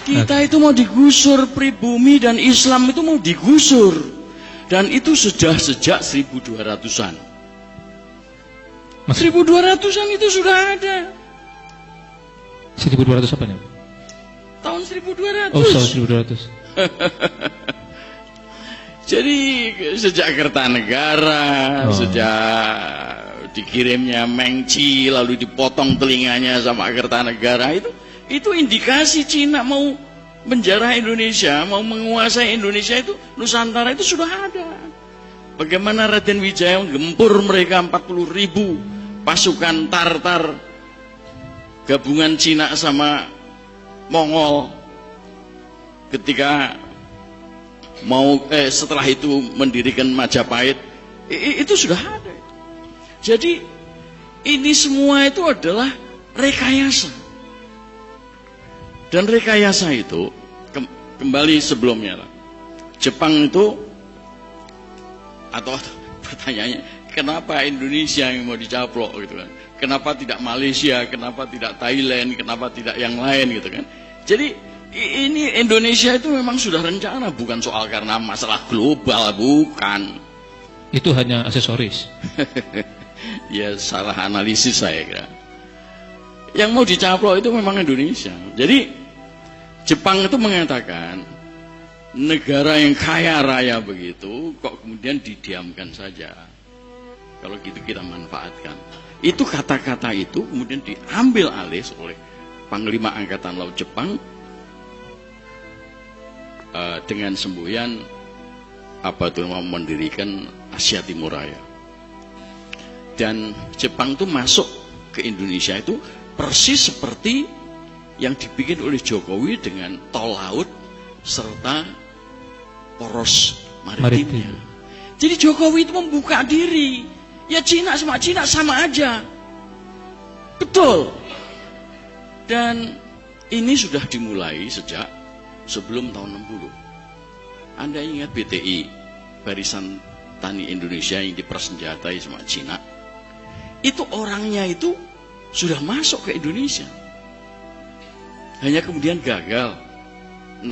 Kita itu mau digusur, pribumi dan Islam itu mau digusur. Dan itu sudah sejak 1200-an. 1200-an itu sudah ada. 1200 apa nih? Tahun 1200. Oh, tahun 1200. Jadi sejak Kertanegara, sejak dikirimnya Mengci lalu dipotong telinganya sama Kertanegara, itu indikasi Cina mau menjarah Indonesia, mau menguasai Indonesia. Itu Nusantara itu sudah ada. Bagaimana Raden Wijaya menggempur mereka 40.000 pasukan Tartar gabungan Cina sama Mongol ketika mau setelah itu mendirikan Majapahit. Itu sudah ada. Jadi ini semua itu adalah rekayasa. Dan rekayasa itu kembali sebelumnya lah. Jepang itu, atau pertanyaannya, kenapa Indonesia yang mau dicaplok gitu kan? Kenapa tidak Malaysia? Kenapa tidak Thailand? Kenapa tidak yang lain gitu kan? Jadi ini Indonesia itu memang sudah rencana, bukan soal karena masalah global, bukan. Itu hanya aksesoris. Ya salah analisis saya kira. Yang mau dicaplok itu memang Indonesia. Jadi Jepang itu mengatakan negara yang kaya raya begitu kok kemudian didiamkan saja. Kalau gitu kita manfaatkan. Itu kata-kata itu kemudian diambil alih oleh Panglima Angkatan Laut Jepang dengan semboyan mendirikan Asia Timur Raya. Dan Jepang itu masuk ke Indonesia itu persis seperti yang dibikin oleh Jokowi dengan tol laut serta poros maritimnya. Jadi Jokowi itu membuka diri. Ya Cina sama aja. Betul. Dan ini sudah dimulai sejak sebelum tahun 60. Anda ingat BTI, Barisan Tani Indonesia yang dipersenjatai sama Cina? Itu orangnya itu sudah masuk ke Indonesia. Hanya kemudian gagal 65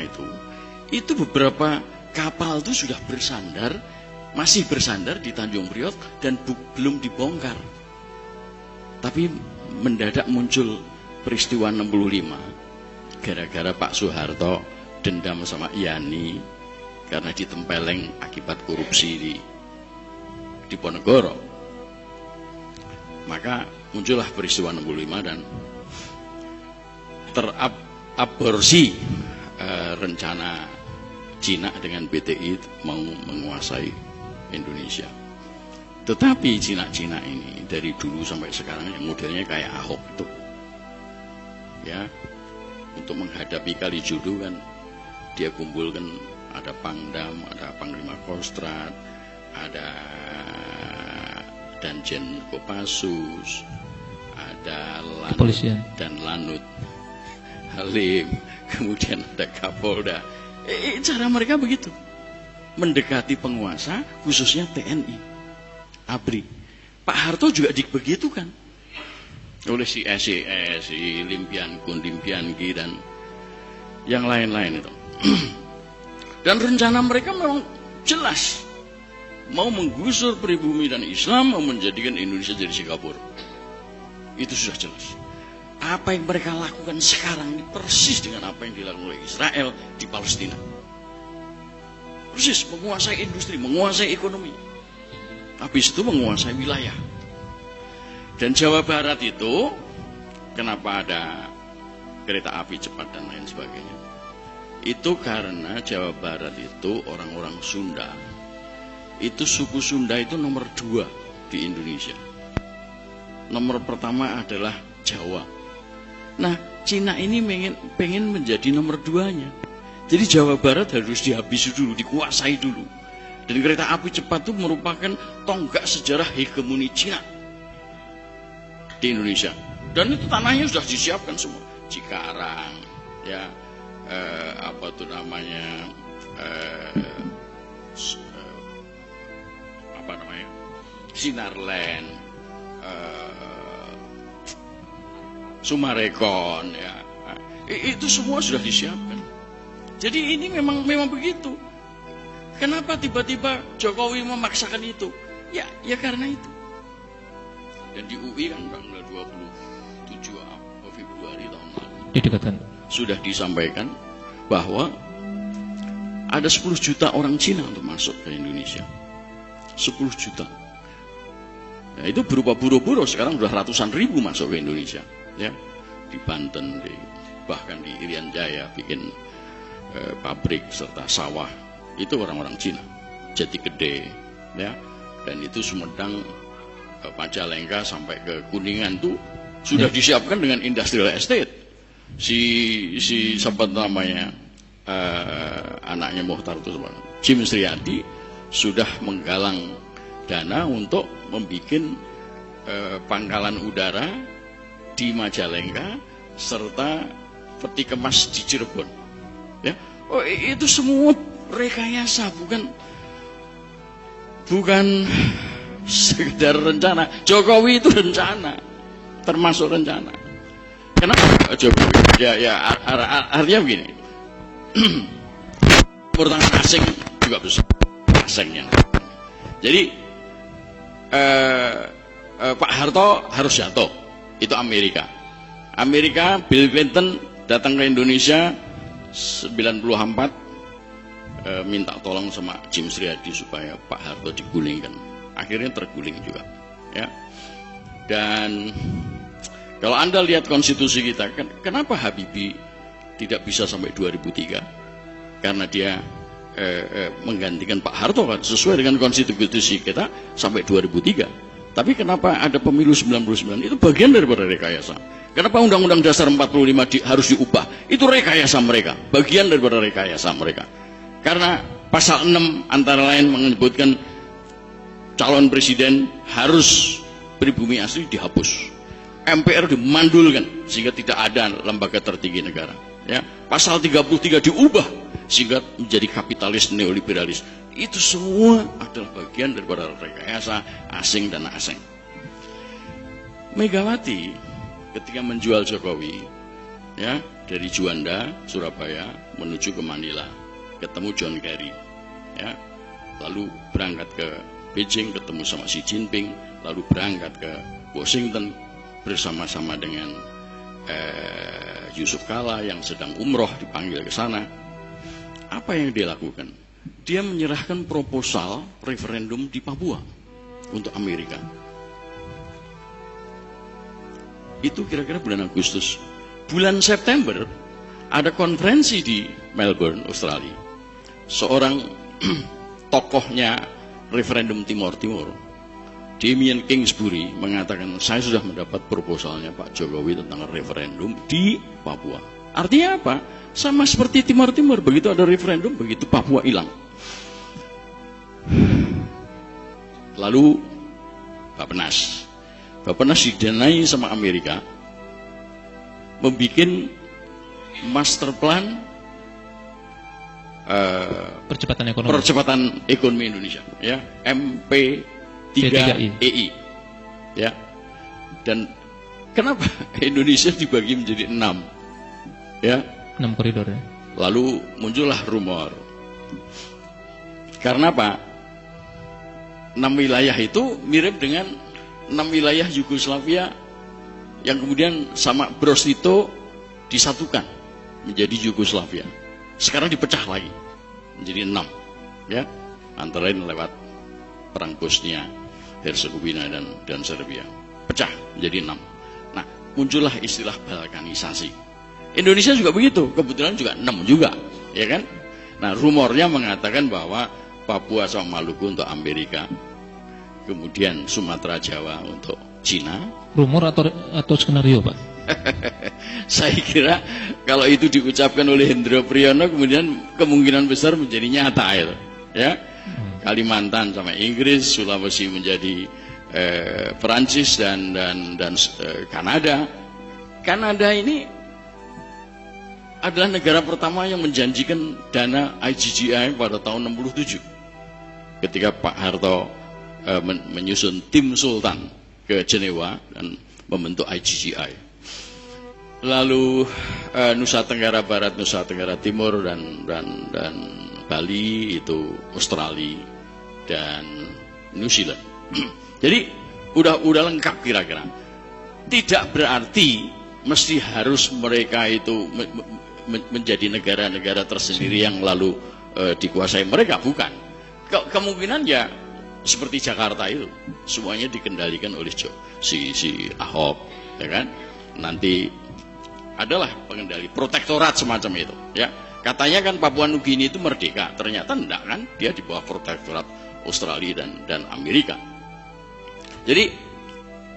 itu. Itu beberapa kapal itu sudah bersandar, masih bersandar di Tanjung Priok dan belum dibongkar. Tapi mendadak muncul peristiwa 65 gara-gara Pak Soeharto dendam sama Yani karena ditempeleng akibat korupsi di Ponegoro. Maka muncullah peristiwa 65 dan teraborsi rencana Cina dengan BTI mau menguasai Indonesia. Tetapi Cina ini dari dulu sampai sekarang yang modelnya kayak Ahok itu, ya, untuk menghadapi Kalijodo kan dia kumpulkan ada Pangdam, ada Panglima Kostrad, ada Danjen Kopassus, ada Lanut dan Lanut Halim, kemudian ada Kapolda. Cara mereka begitu, mendekati penguasa, khususnya TNI, ABRI. Pak Harto juga dibegitukan oleh si SES, si Limpianki dan yang lain-lain itu. Dan rencana mereka memang jelas, mau menggusur pribumi dan Islam, mau menjadikan Indonesia jadi Singapura. Itu sudah jelas. Apa yang mereka lakukan sekarang ini persis dengan apa yang dilakukan oleh Israel di Palestina. Persis, menguasai industri, menguasai ekonomi. Habis itu menguasai wilayah. Dan Jawa Barat itu, kenapa ada kereta api cepat dan lain sebagainya? Itu karena Jawa Barat itu orang-orang Sunda. Itu suku Sunda itu nomor 2 di Indonesia. Nomor pertama adalah Jawa. Nah, Cina ini pengen menjadi nomor 2-nya. Jadi Jawa Barat harus dihabisi dulu, dikuasai dulu. Dan kereta api cepat itu merupakan tonggak sejarah hegemoni Cina di Indonesia. Dan itu tanahnya sudah disiapkan semua. Cikarang, ya, Sinarland, Sumarekon, ya. Itu semua sudah disiapkan. Jadi ini memang begitu. Kenapa tiba-tiba Jokowi memaksakan itu? Ya karena itu. Dan di UI kan tanggal 27 Februari tahun lalu Didekatkan. sudah disampaikan bahwa ada 10 juta orang Cina untuk masuk ke Indonesia. 10 juta. Ya, itu berupa buruh-buruh, sekarang sudah ratusan ribu masuk ke Indonesia. Ya, di Banten, bahkan di Irian Jaya bikin pabrik serta sawah. Itu orang-orang Cina. Jati Gede, ya. Dan itu Sumedang, Majalengka sampai ke Kuningan itu sudah disiapkan dengan industrial estate. Si siapa namanya? Anaknya Mohtar itu Jim Sriadi sudah menggalang dana untuk membuat pangkalan udara di Majalengka serta peti kemas di Cirebon. Ya, itu semua rekayasa, bukan sekedar rencana. Jokowi itu rencana, termasuk rencana. Kenapa Jokowi? Ya artinya begini. Pertangan asing juga besar, asingnya. Jadi Pak Harto harus jatuh, itu Amerika. Bill Clinton datang ke Indonesia 94, minta tolong sama Jim Sriadi supaya Pak Harto digulingkan. Akhirnya terguling juga. Ya. Dan kalau Anda lihat konstitusi kita, kenapa Habibie tidak bisa sampai 2003? Karena dia menggantikan Pak Harto kan, sesuai dengan konstitusi kita sampai 2003. Tapi kenapa ada pemilu 99? Itu bagian daripada rekayasa. Kenapa Undang-Undang Dasar 45 harus diubah? Itu rekayasa mereka, bagian daripada rekayasa mereka. Karena pasal 6 antara lain menyebutkan calon presiden harus pribumi asli dihapus. MPR dimandulkan sehingga tidak ada lembaga tertinggi negara. Ya, pasal 33 diubah sehingga menjadi kapitalis neoliberalis. Itu semua adalah bagian daripada rekayasa asing dan asing. Megawati ketika menjual Jokowi, ya, dari Juanda, Surabaya menuju ke Manila, ketemu John Kerry, ya, lalu berangkat ke Beijing ketemu sama Xi Jinping, lalu berangkat ke Washington bersama-sama dengan Yusuf Kala yang sedang umroh dipanggil ke sana. Apa yang dia lakukan? Dia menyerahkan proposal referendum di Papua untuk Amerika. Itu kira-kira bulan Agustus. Bulan September ada konferensi di Melbourne, Australia. Seorang tokohnya referendum Timor Timur, Damien Kingsbury, mengatakan saya sudah mendapat proposalnya Pak Jokowi tentang referendum di Papua. Artinya apa? Sama seperti Timor Timur, begitu ada referendum, begitu Papua hilang. Lalu Bappenas didanai sama Amerika, membuat master plan percepatan ekonomi Indonesia, ya, MP3EI, ya. Dan kenapa Indonesia dibagi menjadi 6, ya, 6 koridor, ya. Lalu muncullah rumor. Karena apa? 6 wilayah itu mirip dengan 6 wilayah Yugoslavia yang kemudian sama Bros Tito disatukan menjadi Yugoslavia. Sekarang dipecah lagi menjadi 6, ya, antara lain lewat perang Bosnia, Herzegovina dan Serbia. Pecah menjadi 6. Nah, muncullah istilah balkanisasi. Indonesia juga begitu, kebetulan juga 6 juga, ya kan? Nah, rumornya mengatakan bahwa Papua sama Maluku untuk Amerika, kemudian Sumatera Jawa untuk Cina. Rumor atau skenario, Pak? Saya kira kalau itu diucapkan oleh Hendro Priyono, kemudian kemungkinan besar menjadi nyata itu, ya. Kalimantan sama Inggris, Sulawesi menjadi Perancis dan Kanada. Kanada ini adalah negara pertama yang menjanjikan dana IGGI pada tahun 67. Ketika Pak Harto menyusun tim Sultan ke Jenewa dan membentuk IGGI. lalu Nusa Tenggara Barat, Nusa Tenggara Timur dan Bali itu Australia dan New Zealand. Jadi udah lengkap kira-kira. Tidak berarti mesti harus mereka itu menjadi negara-negara tersendiri yang lalu dikuasai mereka, bukan. Kemungkinan ya seperti Jakarta itu semuanya dikendalikan oleh si Ahok, ya kan? Nanti adalah pengendali protektorat semacam itu, ya. Katanya kan Papua Nugini itu merdeka, ternyata enggak kan? Dia di bawah protektorat Australia dan Amerika. Jadi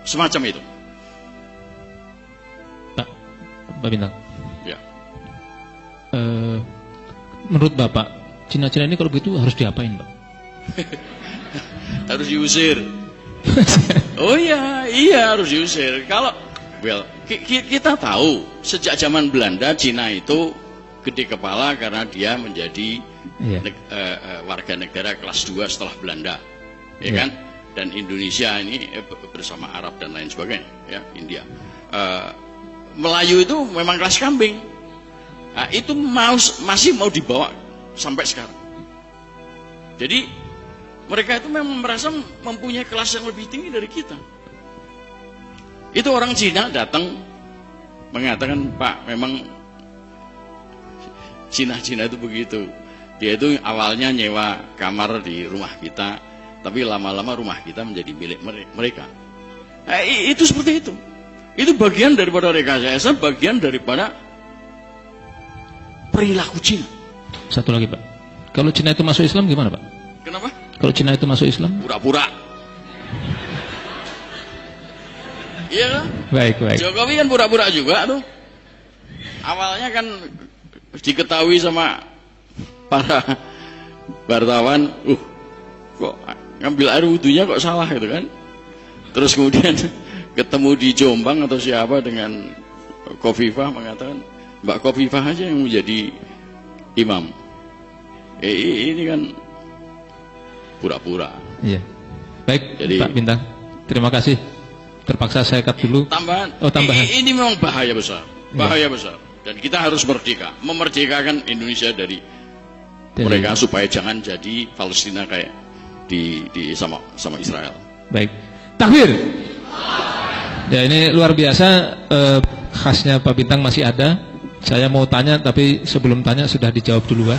semacam itu. Pak Bintang. Ya. Menurut Bapak, Cina-Cina ini kalau begitu harus diapain, Pak? Harus diusir. Oh iya harus diusir. Kalau kita tahu sejak zaman Belanda Cina itu gede kepala karena dia menjadi warga negara kelas 2 setelah Belanda, ya kan? Dan Indonesia ini bersama Arab dan lain sebagainya, ya, India. Melayu itu memang kelas kambing. Nah, itu masih mau dibawa sampai sekarang. Jadi mereka itu memang merasa mempunyai kelas yang lebih tinggi dari kita. Itu orang Cina datang mengatakan, Pak, memang Cina itu begitu. Dia itu awalnya nyewa kamar di rumah kita, tapi lama-lama rumah kita menjadi milik mereka. Itu seperti itu. Itu bagian daripada rekayasa, bagian daripada perilaku Cina. Satu lagi, Pak. Kalau Cina itu masuk Islam gimana, Pak? Kenapa? Kalau Cina itu masuk Islam? Pura-pura. Iya kan? Baik. Jokowi kan pura-pura juga tuh. Awalnya kan diketahui sama para wartawan, kok ngambil air wudhunya kok salah gitu kan. Terus kemudian ketemu di Jombang atau siapa dengan Khofifah mengatakan, Mbak Khofifah aja yang menjadi imam. Ini kan pura-pura. Iya. Baik, jadi, Pak Bintang. Terima kasih. Terpaksa saya cut dulu. Tambahan. Tambahan. Ini memang bahaya besar. Bahaya besar. Dan kita harus merdeka, memerdekakan Indonesia dari mereka supaya jangan jadi Palestina kayak di sama Israel. Baik. Takbir. Ya, ini luar biasa, khasnya Pak Bintang masih ada. Saya mau tanya tapi sebelum tanya sudah dijawab duluan.